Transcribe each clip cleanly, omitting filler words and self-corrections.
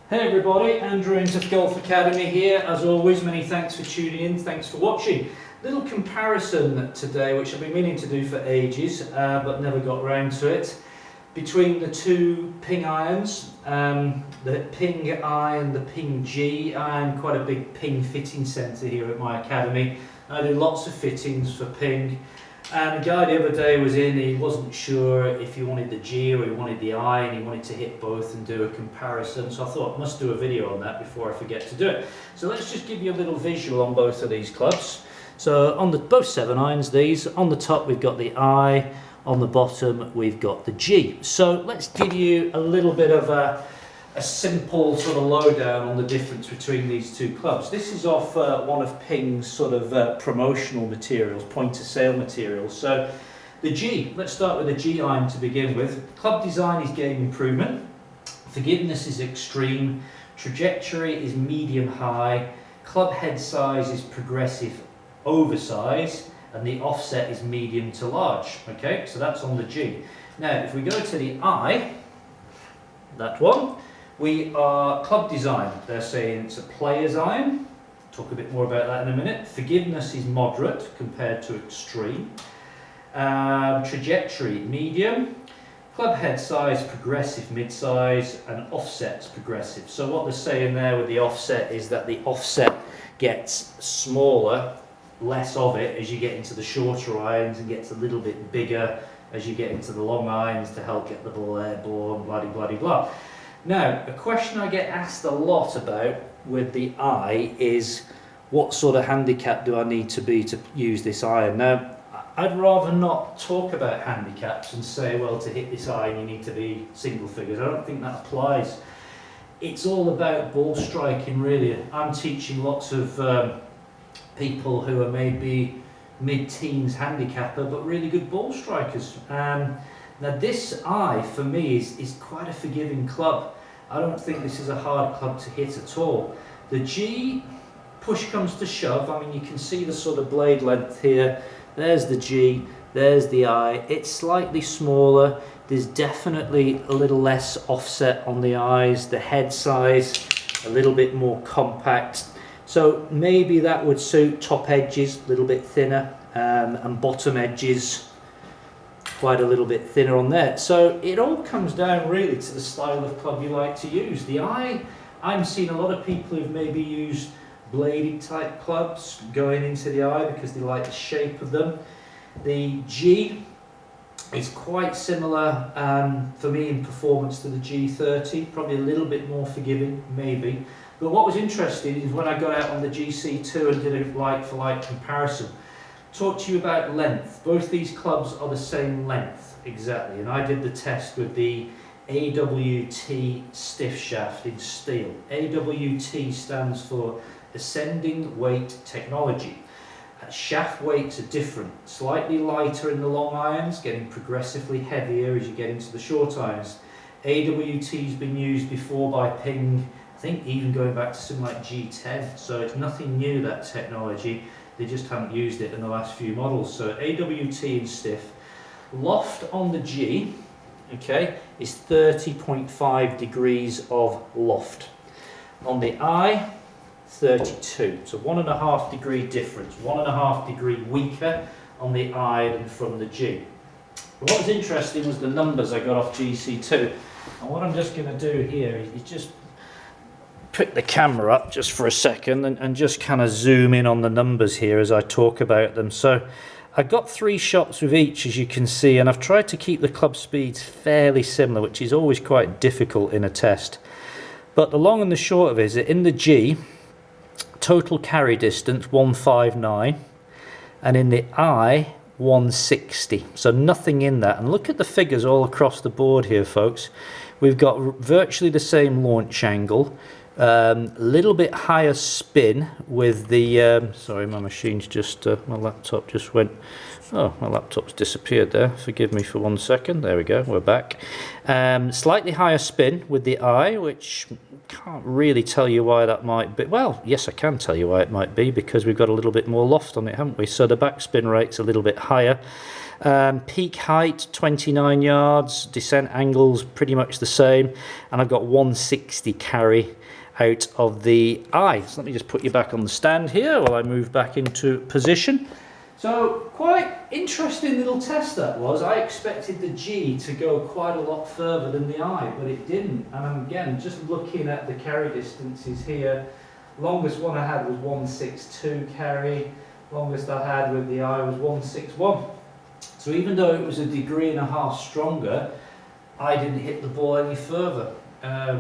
Hey everybody, Andrew Ainsworth Golf Academy here. As always, many thanks for tuning in, thanks for watching. Little comparison today, which I've been meaning to do for ages, but never got around to it, between the two Ping irons, the Ping I and the Ping G. I'm quite a big Ping fitting centre here at my academy. I do lots of fittings for Ping. And a guy the other day was in, he wasn't sure if he wanted the G or he wanted the I, and he wanted to hit both and do a comparison. So I thought I must do a video on that before I forget to do it. So let's just give you a little visual on both of these clubs. So on both 7-irons, these, on the top we've got the I, on the bottom we've got the G. So let's give you a little bit of a simple sort of lowdown on the difference between these two clubs. This is off one of Ping's sort of promotional materials, point of sale materials. So the G, let's start with the G iron to begin with. Club design is game improvement, forgiveness is extreme, trajectory is medium high, club head size is progressive oversize, and the offset is medium to large. Okay, so that's on the G. Now if we go to the I, that one, we are club design. They're saying it's a player's iron. Talk a bit more about that in a minute. Forgiveness is moderate compared to extreme. Trajectory, medium. Club head size, progressive, mid-size, and offset's progressive. So what they're saying there with the offset is that the offset gets smaller, less of it as you get into the shorter irons, and gets a little bit bigger as you get into the long irons to help get the ball airborne, blah blah blah blah. Now, a question I get asked a lot about with the I is, what sort of handicap do I need to be to use this iron? Now, I'd rather not talk about handicaps and say, well, to hit this iron you need to be single figures. I don't think that applies. It's all about ball striking, really. I'm teaching lots of people who are maybe mid-teens handicapper, but really good ball strikers. Now this I, for me, is quite a forgiving club. I don't think this is a hard club to hit at all. The G, push comes to shove, I mean you can see the sort of blade length here. There's the G, there's the I. It's slightly smaller. There's definitely a little less offset on the eyes. The head size, a little bit more compact. So maybe that would suit top edges, a little bit thinner, and bottom edges quite a little bit thinner on there. So it all comes down really to the style of club you like to use. The I, I'm seeing a lot of people who've maybe used bladed type clubs going into the I because they like the shape of them. The G is quite similar for me in performance to the G30, probably a little bit more forgiving, maybe. But what was interesting is when I got out on the GC2 and did a like-for-like comparison, talk to you about length. Both these clubs are the same length, exactly. And I did the test with the AWT stiff shaft in steel. AWT stands for Ascending Weight Technology. Shaft weights are different, slightly lighter in the long irons, getting progressively heavier as you get into the short irons. AWT's been used before by Ping, I think even going back to something like G10, so it's nothing new, that technology. They just haven't used it in the last few models. So AWT and stiff. Loft on the G, okay, is 30.5 degrees of loft. On the I, 32. So 1.5 degree difference. 1.5 degree weaker on the I than from the G. But what was interesting was the numbers I got off GC2. And what I'm just going to do here is just pick the camera up just for a second and just kind of zoom in on the numbers here as I talk about them. So I got 3 shots with each, as you can see, and I've tried to keep the club speeds fairly similar, which is always quite difficult in a test. But the long and the short of it is that in the G, total carry distance 159, and in the I, 160. So nothing in that. And look at the figures all across the board here, folks. We've got virtually the same launch angle. A little bit higher spin with the sorry, my machine's just my laptop just went, oh, my laptop's disappeared there, forgive me for 1 second. There we go, we're back. Slightly higher spin with the I, which can't really tell you why that might be. Well, yes, I can tell you why it might be, because we've got a little bit more loft on it, haven't we? So the backspin rate's a little bit higher. Peak height 29 yards, descent angles pretty much the same, and I've got 160 carry out of the eye. So let me just put you back on the stand here while I move back into position. So quite interesting little test that was. I expected the G to go quite a lot further than the I, but it didn't. And I'm again just looking at the carry distances here. Longest one I had was 162 carry. Longest I had with the I was 161. So even though it was a degree and a half stronger, I didn't hit the ball any further,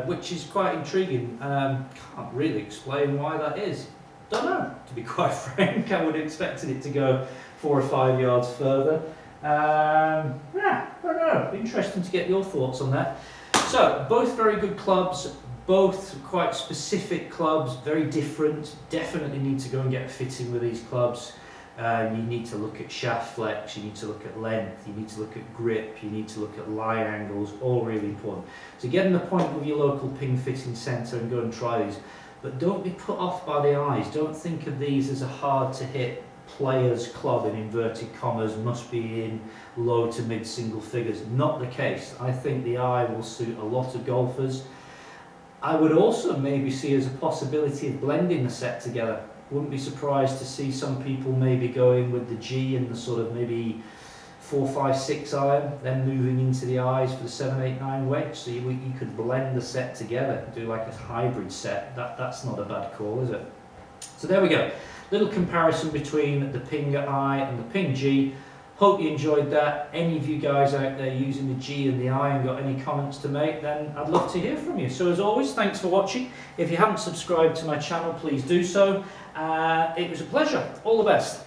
which is quite intriguing. Can't really explain why that is. Don't know, to be quite frank. I would have expected it to go 4 or 5 yards further. Yeah, I don't know. Interesting to get your thoughts on that. So, both very good clubs, both quite specific clubs, very different. Definitely need to go and get a fitting with these clubs. You need to look at shaft flex, you need to look at length, you need to look at grip, you need to look at lie angles, all really important. So get an appointment with your local ping fitting centre and go and try these. But don't be put off by the eyes. Don't think of these as a hard to hit player's club in inverted commas, must be in low to mid single figures. Not the case. I think the eye will suit a lot of golfers. I would also maybe see as a possibility of blending the set together. Wouldn't be surprised to see some people maybe going with the G and the sort of maybe 4, 5, 6 iron, then moving into the eyes for the 7, 8, 9 wedge. So you could blend the set together, do like a hybrid set. That's not a bad call, is it? So there we go. Little comparison between the Ping I and the Ping G. Hope you enjoyed that. Any of you guys out there using the G and the I and got any comments to make, then I'd love to hear from you. So as always, thanks for watching. If you haven't subscribed to my channel, please do so. It was a pleasure. All the best.